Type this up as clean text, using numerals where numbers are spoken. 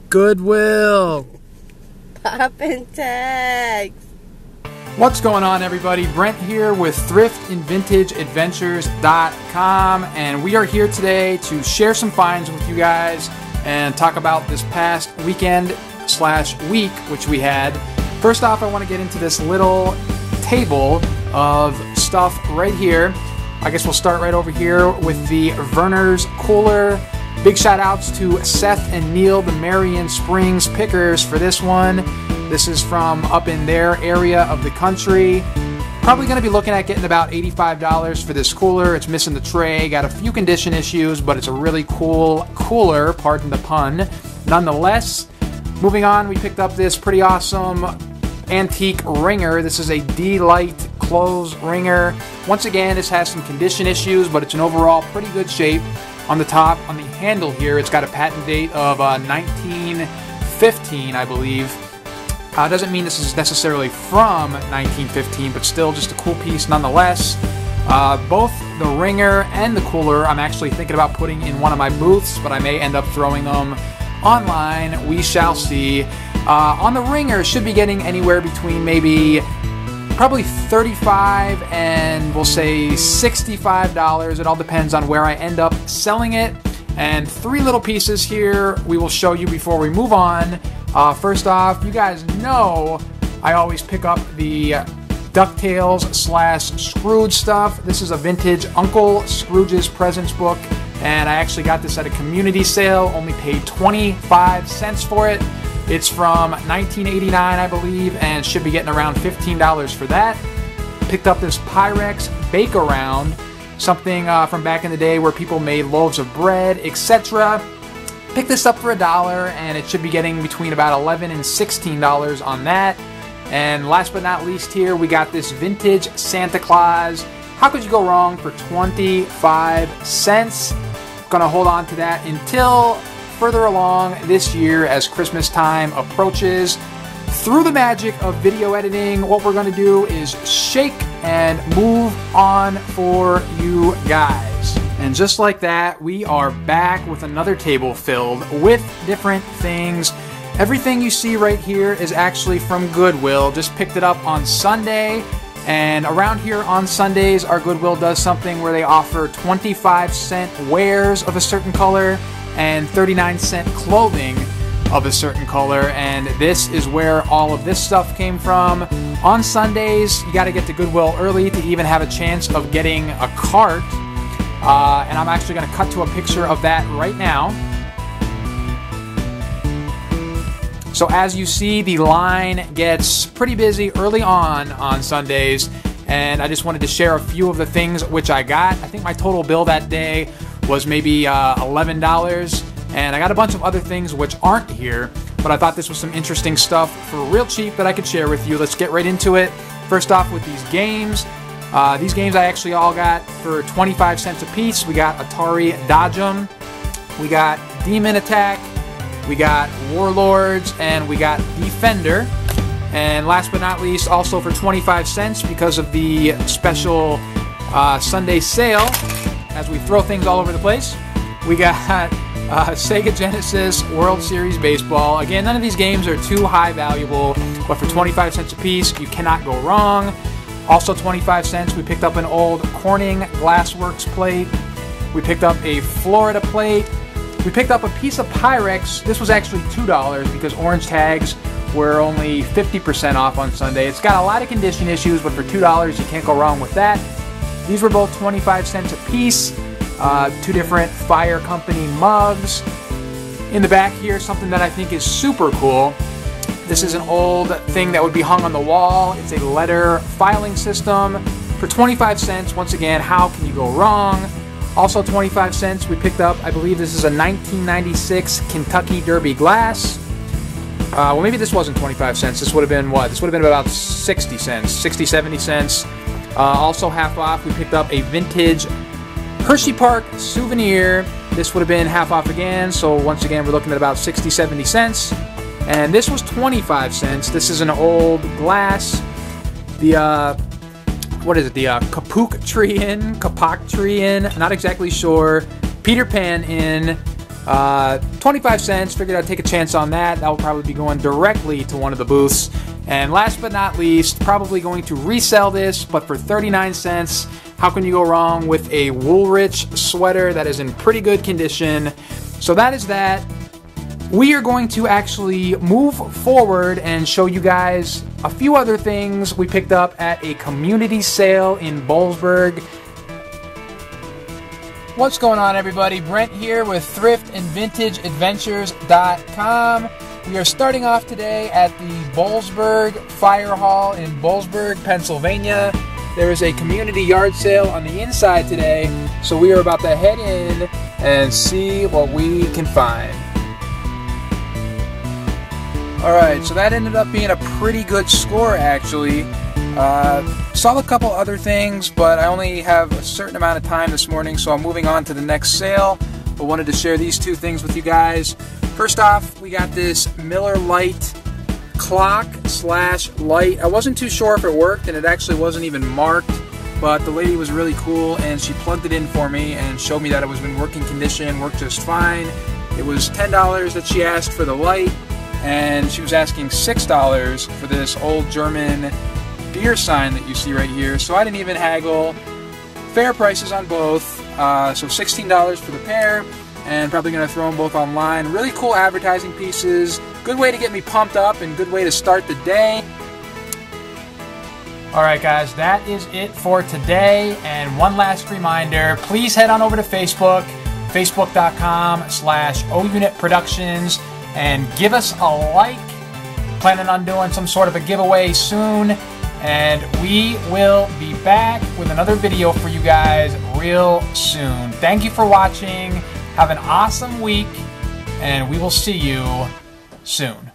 Goodwill. Poppin' tags. What's going on, everybody? Brent here with thriftinvintageadventures.com, and we are here today to share some finds with you guys and talk about this past weekend/week which we had. First off, I want to get into this little table of stuff right here. I guess we'll start right over here with the Vernors cooler. Big shout outs to Seth and Neil, the Marion Springs pickers, for this one. This is from up in their area of the country. Probably going to be looking at getting about $85 for this cooler. It's missing the tray, got a few condition issues, but it's a really cool cooler, pardon the pun. Nonetheless, moving on, we picked up this pretty awesome antique Wringer. This is a D-Light clothes wringer. Once again, this has some condition issues, but it's an overall pretty good shape. On the top, on the handle here, it's got a patent date of 1915, I believe. Doesn't mean this is necessarily from 1915, but still just a cool piece nonetheless. Both the Wringer and the cooler I'm actually thinking about putting in one of my booths, but I may end up throwing them online. We shall see. On the Wringer, should be getting anywhere between maybe probably $35 and we'll say $65. It all depends on where I end up selling it. And three little pieces here we will show you before we move on. First off, you guys know I always pick up the DuckTales / Scrooge stuff. This is a vintage Uncle Scrooge's Presents book, and I actually got this at a community sale, only paid 25 cents for it. It's from 1989, I believe, and should be getting around $15 for that. Picked up this Pyrex Bake-Around, something from back in the day where people made loaves of bread, etc. Picked this up for $1, and it should be getting between about $11 and $16 on that. And last but not least here, we got this vintage Santa Claus. How could you go wrong for 25 cents? Gonna hold on to that until further along this year as Christmas time approaches. Through the magic of video editing, what we're going to do is shake and move on for you guys. And just like that, we are back with another table filled with different things. Everything you see right here is actually from Goodwill. Just picked it up on Sunday. And around here on Sundays, our Goodwill does something where they offer 25-cent wares of a certain color and 39-cent clothing of a certain color, and this is where all of this stuff came from. On Sundays, you got to get to Goodwill early to even have a chance of getting a cart, and I'm actually going to cut to a picture of that right now. So as you see, the line gets pretty busy early on Sundays, and I just wanted to share a few of the things which I got. I think my total bill that day was maybe $11, and I got a bunch of other things which aren't here, but I thought this was some interesting stuff for real cheap that I could share with you. Let's get right into it. First off with these games. These games I actually all got for 25 cents a piece. We got Atari Dodge 'em, we got Demon Attack, we got Warlords, and we got Defender. And last but not least, also for 25 cents because of the special Sunday sale, as we throw things all over the place, we got Sega Genesis World Series Baseball. Again, none of these games are too high valuable, but for 25 cents a piece, you cannot go wrong. Also 25 cents, we picked up an old Corning Glassworks plate. We picked up a Florida plate. We picked up a piece of Pyrex. This was actually $2 because orange tags were only 50% off on Sunday. It's got a lot of condition issues, but for $2, you can't go wrong with that. These were both 25 cents a piece. Two different Fire Company mugs. In the back here, something that I think is super cool. This is an old thing that would be hung on the wall. It's a letter filing system for 25 cents. Once again, how can you go wrong? Also 25 cents, we picked up, I believe this is a 1996 Kentucky Derby glass. Well, maybe this wasn't 25 cents. This would have been what? This would have been about 60 cents, 60, 70 cents. Also half off, we picked up a vintage Hershey Park souvenir. This would have been half off again, so once again we're looking at about 60, 70 cents. And this was 25 cents. This is an old glass. The, what is it? The Kapok tree in, not exactly sure. Peter Pan in. 25 cents. Figured I'd take a chance on that. That will probably be going directly to one of the booths. And last but not least, probably going to resell this, but for 39 cents. How can you go wrong with a Woolrich sweater that is in pretty good condition? So that is that. We are going to actually move forward and show you guys a few other things we picked up at a community sale in Boalsburg. What's going on, everybody? Brent here with Thrift and VintageAdventures.com. We are starting off today at the Boalsburg Fire Hall in Boalsburg, Pennsylvania. There is a community yard sale on the inside today, so we are about to head in and see what we can find. Alright, so that ended up being a pretty good score, actually. Saw a couple other things, but I only have a certain amount of time this morning, so I'm moving on to the next sale. But wanted to share these two things with you guys. First off, we got this Miller Lite clock / light. I wasn't too sure if it worked, and it actually wasn't even marked, but the lady was really cool, and she plugged it in for me and showed me that it was in working condition, worked just fine. It was $10 that she asked for the light, and she was asking $6 for this old German beer sign that you see right here, so I didn't even haggle. Fair prices on both, so $16 for the pair, and probably going to throw them both online. Really cool advertising pieces, good way to get me pumped up, and good way to start the day. Alright guys, that is it for today, and one last reminder, please head on over to Facebook, facebook.com/OUnitProductions, and give us a like. Planning on doing some sort of a giveaway soon, and we will be back with another video for you guys real soon. Thank you for watching. Have an awesome week, and we will see you soon.